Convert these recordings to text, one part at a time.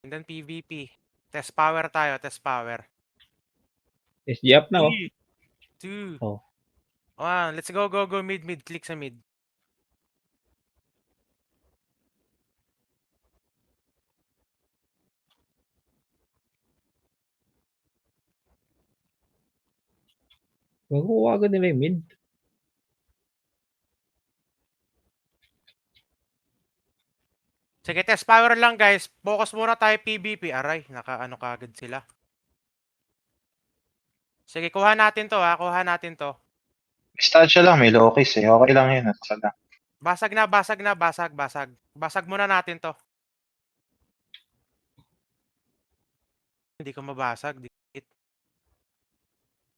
And then PvP. Test power tayo, test power. SG up na, oh. 3, 2, Oh. 1. Let's go, go, go. Mid, mid. Click sa mid. Magkukuha agad nila yung mid. Sige, test power lang guys. Focus muna tayo PvP. Aray, naka-ano kagad sila. Sige, kuha natin to ha. Kuha natin to. Distansya lang, may lokis eh. Okay lang yun. At saka. Basag na, basag na, basag, basag. Basag muna natin to. Hindi ko mabasag. Dikit.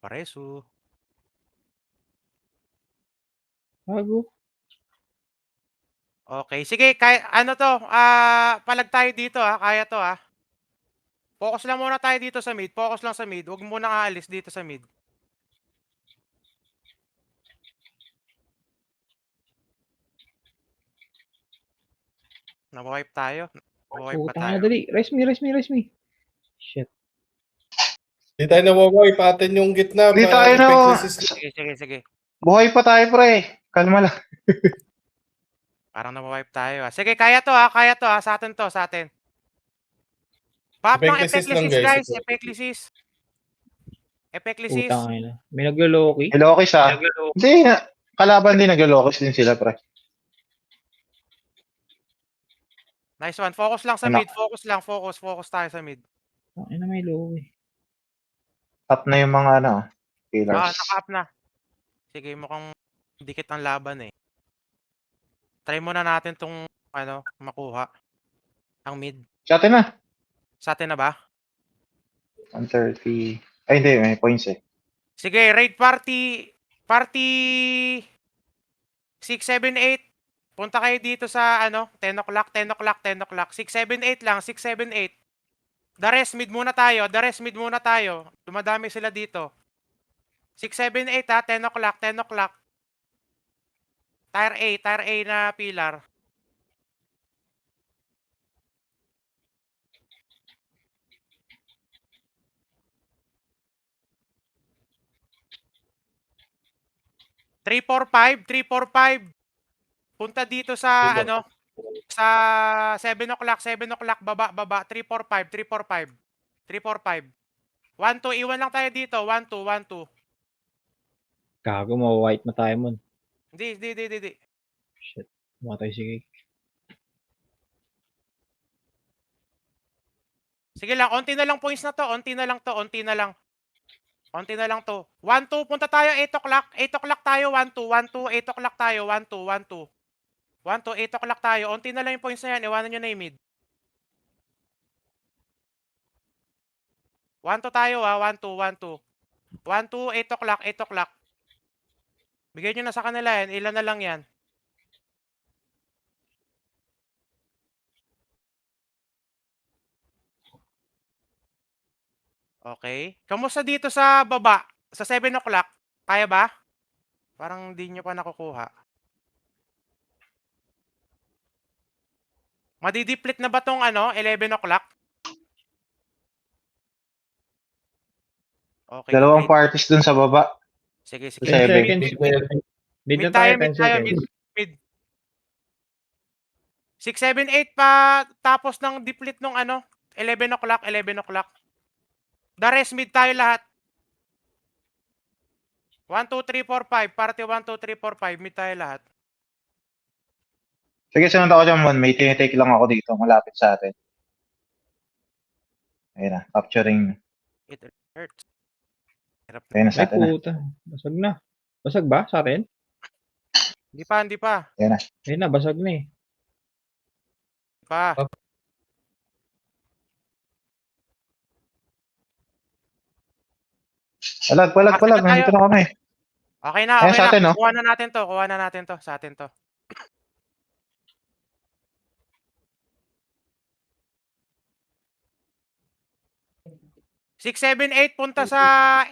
Pareso. Bago. Okay, sige, kaya, ano to, palag tayo dito ha, kaya to ha. Focus lang muna tayo dito sa mid, focus lang sa mid, huwag muna aalis dito sa mid. Nawipe tayo, nawipe pa Putang ina, tayo. dali. Rest me, rest me, rest me. Shit. Di tayo nawawipe, patin yung gitna. Di tayo na. Sige, sige, sige. Buhay pa tayo pre. Kalma lang. Parang nawipe tayo ha. Sige, kaya to ha, sa atin to, sa atin. Pop ng Epeklisis lang, epeklisis guys, guys. epeklisis. Epeklisis. Putang ina. May naglo-loki. May lokis ah. Hindi. Kalaban din naglo-lokis din sila pre. Nice one, focus lang sa Anak. mid, focus lang, focus tayo sa mid. Ang ina, may loki. Up na yung mga ano. Killers. Naka-up na. Sige, mukhang dikit ang laban eh. Try muna natin tong, ano, makuha. Ang mid. Sa atin na. Sa atin na ba? 130. Ay hindi, may points eh. Sige, raid party. Party 6, 7, 8. Punta kayo dito sa ano, 10 o'clock, 10 o'clock, 10 o'clock. 6, 7, 8 lang, 6, 7, 8. The rest mid muna tayo, the rest mid muna tayo. Dumadami sila dito. 6, 7, 8 ha, 10 o'clock, 10 o'clock. Tire A na pillar. Three, 4, 5, 3, 4, 5. Punta dito sa Dito. ano, sa 7 o'clock, 7 o'clock, baba, 3, 4, 5, 3, 4, 5. 3, 4, 5. 1, 2, iwan lang tayo dito. 1, 2, 1, 2. Gago, ma-white na tayo mon. Hindi. Shit. Matay si Cake. Sige lang, onti na lang points na to. Onti na lang to. Onti na lang to. 1, 2, punta tayo 8 o'clock. 8 o'clock tayo, 1, 2, 1, 2, 8 o'clock tayo, 1, 2, 1, 2. 1, 2, 8 o'clock tayo. Onti na lang yung points na yan. Iwanan nyo na yung mid. 1, 2 tayo ha. 1, 2, 1, 2. 1, 2, 8 o'clock, 8 o'clock. Bigay nyo na sa kanila yan. Ilan na lang yan. Okay. Kamusta dito sa baba? Sa 7 o'clock? Kaya ba? Parang hindi nyo pa nakukuha. Madidiplit na ba tong ano, 11 o'clock? Okay. Dalawang Okay. parties dun sa baba. Sige. 10 7. seconds. Mid na tayo, 10 seconds. Mid. 6, 7, 8 pa tapos ng diplit nung ano, 11 o'clock, 11 o'clock. The rest mid tayo lahat. 1, 2, 3, 4, 5. Party 1, 2, 3, 4, 5. Mid tayo lahat. Sige, sunod ako dyan man. May tinitake lang ako dito. Malapit sa atin. Ayun na. Capturing. It hurts. Hirap na. Ayun na sa Ay, atin na. puta. Basag na. Basag ba sa atin? Hindi pa. Ayun na, basag na eh. Hindi pa. Palag. Party na tayo. Nandito na kami. Okay na. Ayun, sa atin, no? Kuha na natin to. Sa atin to. 6, 7, 8. Punta sa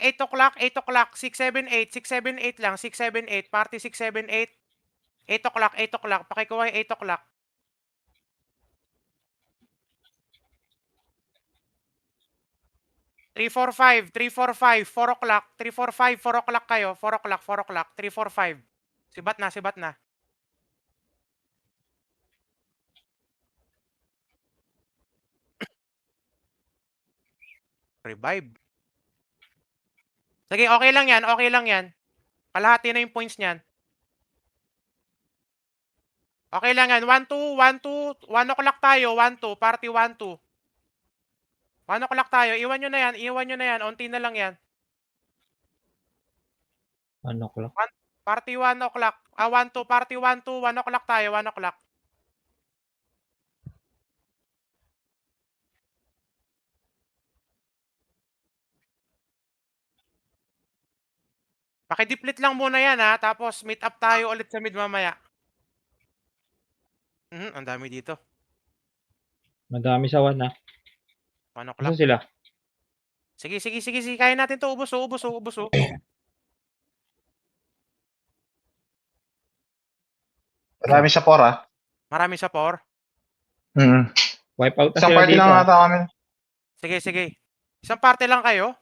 8 o'clock, 8 o'clock. 6, 7, 8. 6, 7, 8 lang. 6, 7, 8. Party 6, 7, 8. 8 o'clock, 8 o'clock. Pakikuha yung 8 o'clock. 3, 4, 5, 3, 4, 5, 4 o'clock, 3, 4, 5, 4 o'clock kayo, 4 o'clock, 4 o'clock, 3, 4, 5. Sibat na, sibat na. Revive. Sige, okay lang yan, okay lang yan. Kalahati na yung points niyan. Okay lang yan. 1, 2, 1, 2, 1 o'clock tayo, 1, 2, party 1, 2. 1 o'clock tayo, iwan nyo na yan, iwan nyo na yan, unti na lang yan. 1 o'clock. Party 1 o'clock, 1, 2, party 1, 2, 1 o'clock tayo, 1 o'clock. Pakidiplit lang muna yan ha, tapos meet up tayo ulit sa mid mamaya. Ang dami dito. Madami sa 1 ha. 1 o'clock. Saan sila? Sige, sige, sige, sige. Kaya natin to. Ubus, ubus, ubus. Marami sa por, ah. Marami sa por. Mm. Wipe out na Isang sila party dito. lang ah. ata kami. Sige, sige. Isang parte lang kayo.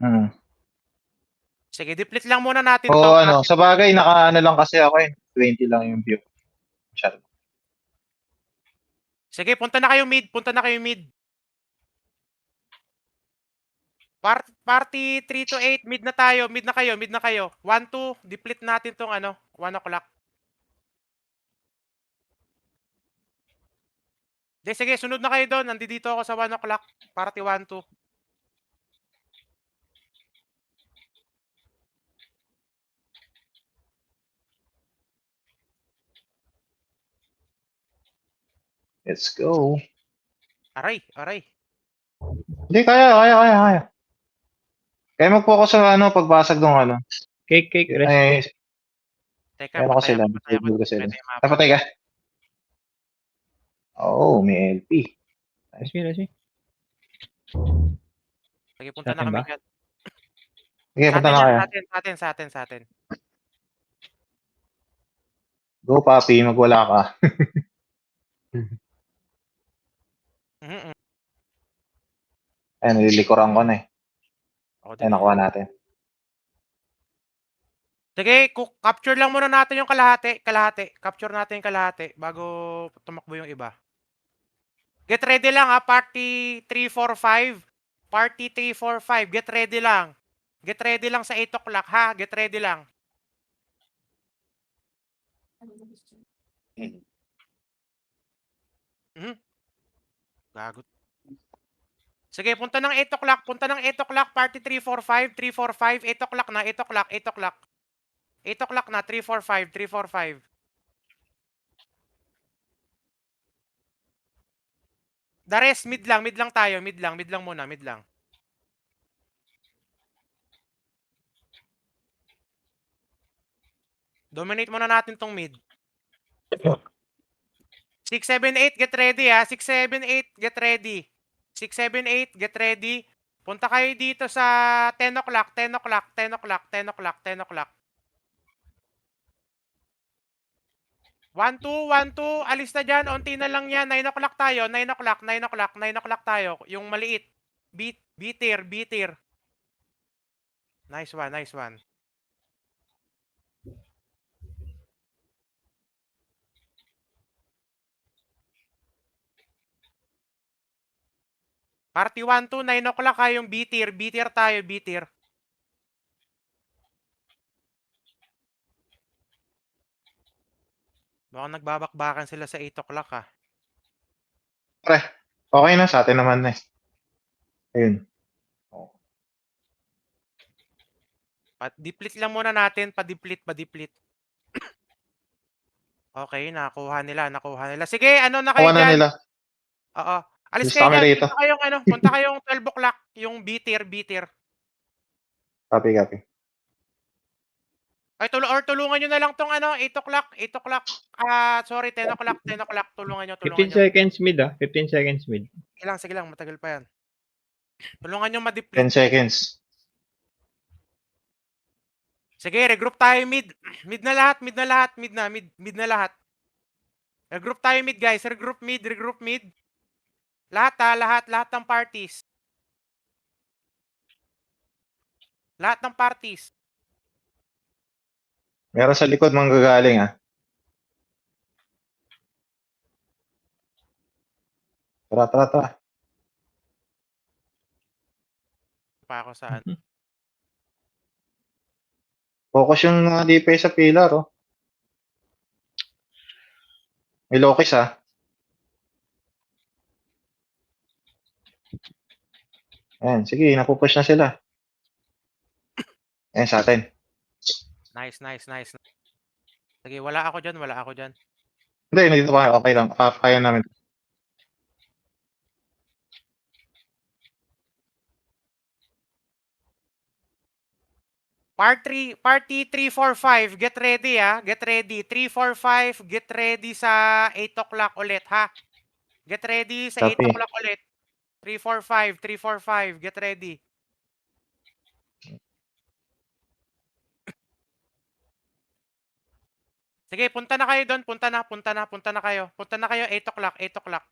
Mm. Sige, diplit lang muna natin Oo, to. ano, sa bagay, naka-ano lang kasi ako eh. 20 lang yung view. Masyado. Sige, punta na kayo mid. Punta na kayo mid. Party 3 to 8. Mid na tayo. Mid na kayo. Mid na kayo. 1, 2. Diplit natin tong 1 o'clock. De, sige, sunod na kayo doon. Nandito ako sa 1 o'clock. Party 1, 2. Let's go. Aray, aray. Hindi, kaya. Kaya mag-focus sa ano, pagbasag ng ano. Cake, rest. Eh, Teka, Meron ko sila, patay ako. may ko sila. Patay yung mapa. Napatay ka? Oo, may LP. Rest me. Sige, punta na Sa atin kami ba? dyan. Sige, Sa punta atin na yan, kaya. sa atin. Go, papi, magwala ka. Mhm. Ayan, nililikuran ko na eh. Ako din. Ayan, nakuha natin. Sige, capture lang muna natin yung kalahati. Capture natin yung kalahati bago tumakbo yung iba. Get ready lang ha, party 3, 4, 5. Party 3, 4, 5. Get ready lang. Get ready lang sa 8 o'clock ha. Get ready lang. Gagot. Sige, punta ng 8 o'clock. Punta ng 8 o'clock. Party 3, 4, 5. 3, 4, 5. 8 o'clock na. 8 o'clock. 8 o'clock. 8 o'clock na. 3, 4, 5. 3, 4, 5. The rest, mid lang tayo. Mid lang muna. Mid lang. Dominate muna natin tong mid. 6, 7, 8, get ready ha. 6, 7, 8, get ready. 6, 7, 8, get ready. Punta kayo dito sa 10 o'clock, 10 o'clock, 10 o'clock, 10 o'clock, 10 o'clock. 1, 2, 1, 2, alis na dyan. Unti na lang yan. 9 o'clock tayo. 9 o'clock, 9 o'clock, 9 o'clock tayo. Yung maliit. B-tier. Nice one. Party 1, 2, 9 o'clock kayong B-tier. B-tier tayo, B-tier. Baka nagbabakbakan sila sa 8 o'clock ha. Pre, okay na sa atin naman na eh. Ayun. Diplit lang muna natin. Padiplit. Okay, nakuha nila. Sige, ano na kayo Kuha na dyan? nila. Oo. Alis Gusto kayo kami dyan. rito. Punta kayong 12 o'clock. Yung B-tier. Copy. Ay, tulungan nyo na lang tong 8 o'clock. 8 o'clock. Sorry, 10 o'clock. Tulungan nyo. 15 seconds mid 15 seconds mid. Sige lang. Matagal pa yan. Tulungan nyo 10 ma-deplete. seconds. Sige, regroup tayo mid. Mid na lahat. Mid na lahat. Regroup tayo mid, guys. Regroup mid. Lahat ng parties. Lahat ng parties. Meron sa likod manggagaling ah. Tara, tara, tara. Pa ako saan. Focus yung mga DPS sa pillar, oh. May Lokis ah. Ayan, sige, napupush na sila. Ayan sa atin. Nice, nice, nice. Sige, wala ako dyan, wala ako dyan. Hindi, nandito pa. Okay lang. Kaya namin. Party 3, 4, 5. Get ready ah. Get ready. 3, 4, 5. Get ready sa 8 o'clock ulit ha. Get ready sa 8 Copy. o'clock ulit. 3, 4, 5. 3, 4, 5. Get ready. Sige, punta na kayo doon. Punta na kayo. Punta na kayo 8 o'clock, 8 o'clock.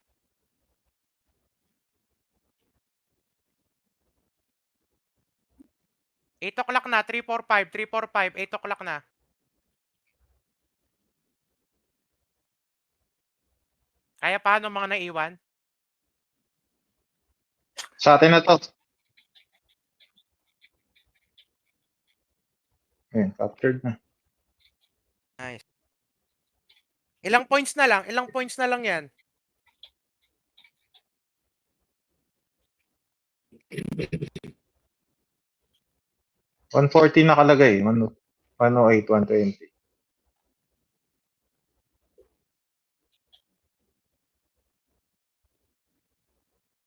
Eight o'clock na, 3, 4, 5, 3, 4, 5, 8 o'clock na. Kaya paano mga naiwan? Sa atin na to. Ayan, captured na. Nice. Ilang points na lang? Ilang points na lang yan? $140 nakalagay. 108, 120.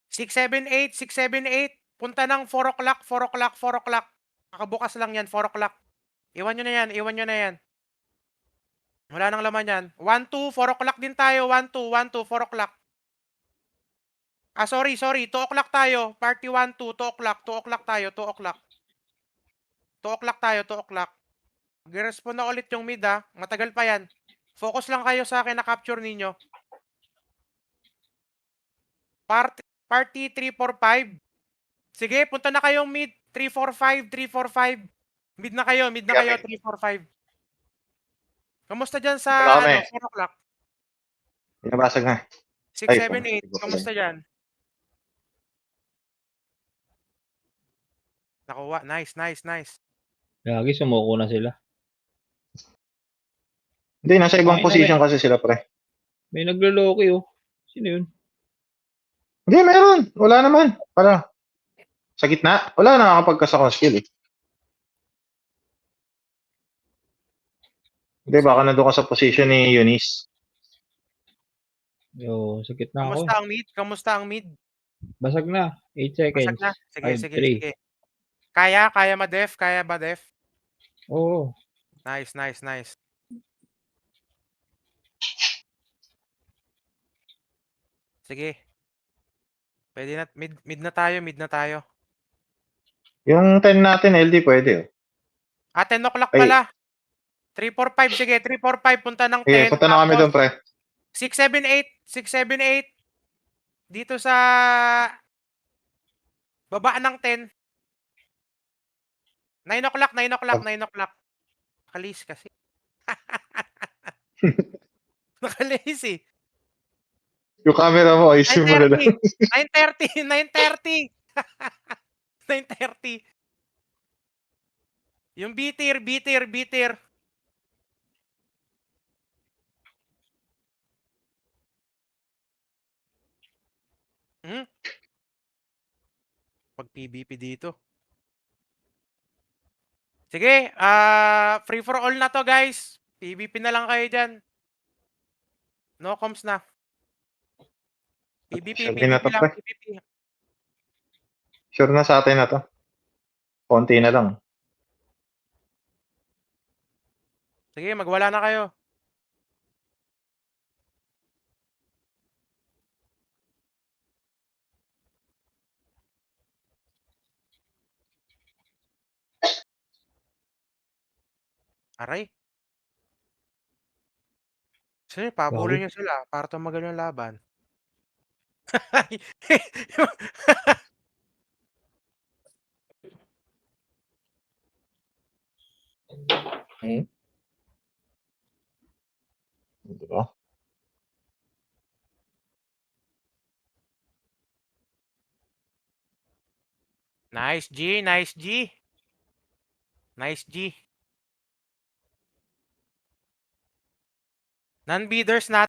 Six, seven, eight, 6, 7, 8. Punta ng 4 o'clock, 4 o'clock, 4 o'clock. Nakabukas lang yan, 4 o'clock. Iwan nyo na yan, iwan nyo na yan. Wala nang laman yan. 1, 2, 4 o'clock din tayo. 1, 2, 1, 2, 4 o'clock. Ah, sorry. 2 o'clock tayo. Party 1, 2, 2 o'clock. 2 o'clock tayo, 2 o'clock. 2 o'clock tayo, 2 o'clock. Mag-respond na ulit yung mid ah. Matagal pa yan. Focus lang kayo sa akin na capture ninyo. Party 3, 4, 5. Sige, punta na kayong mid. 3, 4, 5, 3, 4, 5. Mid na kayo, 3, 4, 5. Kamusta dyan sa Wala kami. 4 o'clock? Binabasag na. 6, Ay, 7, 8. pala. Kamusta dyan? Nakuha. Nice, nice, nice. Lagi sumuko na sila. Hindi, nasa ibang Ay, position kasi sila, pre. May nagloloki oh. Sino yun? Hindi, meron. Wala naman. Para. Sa gitna. Wala nakakapagkasa skill eh. Hindi, baka nandun ka sa position ni Eunice. Yo, sa gitna ako. Kamusta ang mid? Kamusta ang mid? Basag na. 8 seconds. Basag na. Sige, 5, sige, 3. sige. Kaya ma-def? Kaya ba def? Oo. Nice, nice, nice. Sige. Pwede na, mid na tayo, mid na tayo. Yung 10 natin, LD, pwede. Oh. Ah, 10 o'clock Ay. pala. 3, 4, 5, sige. 3, 4, 5, punta ng 10. Sige, punta na kami doon, pre. 6, 7, 8. 6, 7, 8. Dito sa baba ng 10. 9 o'clock, 9 o'clock, 9 o'clock. Nakalis kasi. Nakalis eh. Yung camera mo, ayusin mo na lang. 9:30. 9:30. 9:30. Yung B-tier, B-tier, B-tier. Pag PVP dito. Sige, free for all na to guys. PVP na lang kayo dyan. No comms na. PVP, Sabi PVP na to, lang, pre. PVP. Sure na sa atin na to. Konti na lang. Sige, magwala na kayo. Aray. Sige, pabulin nyo sila para tumagal yung laban. Hmm? Di ba? Nice G, nice G. Nice G. Non-bidders natin.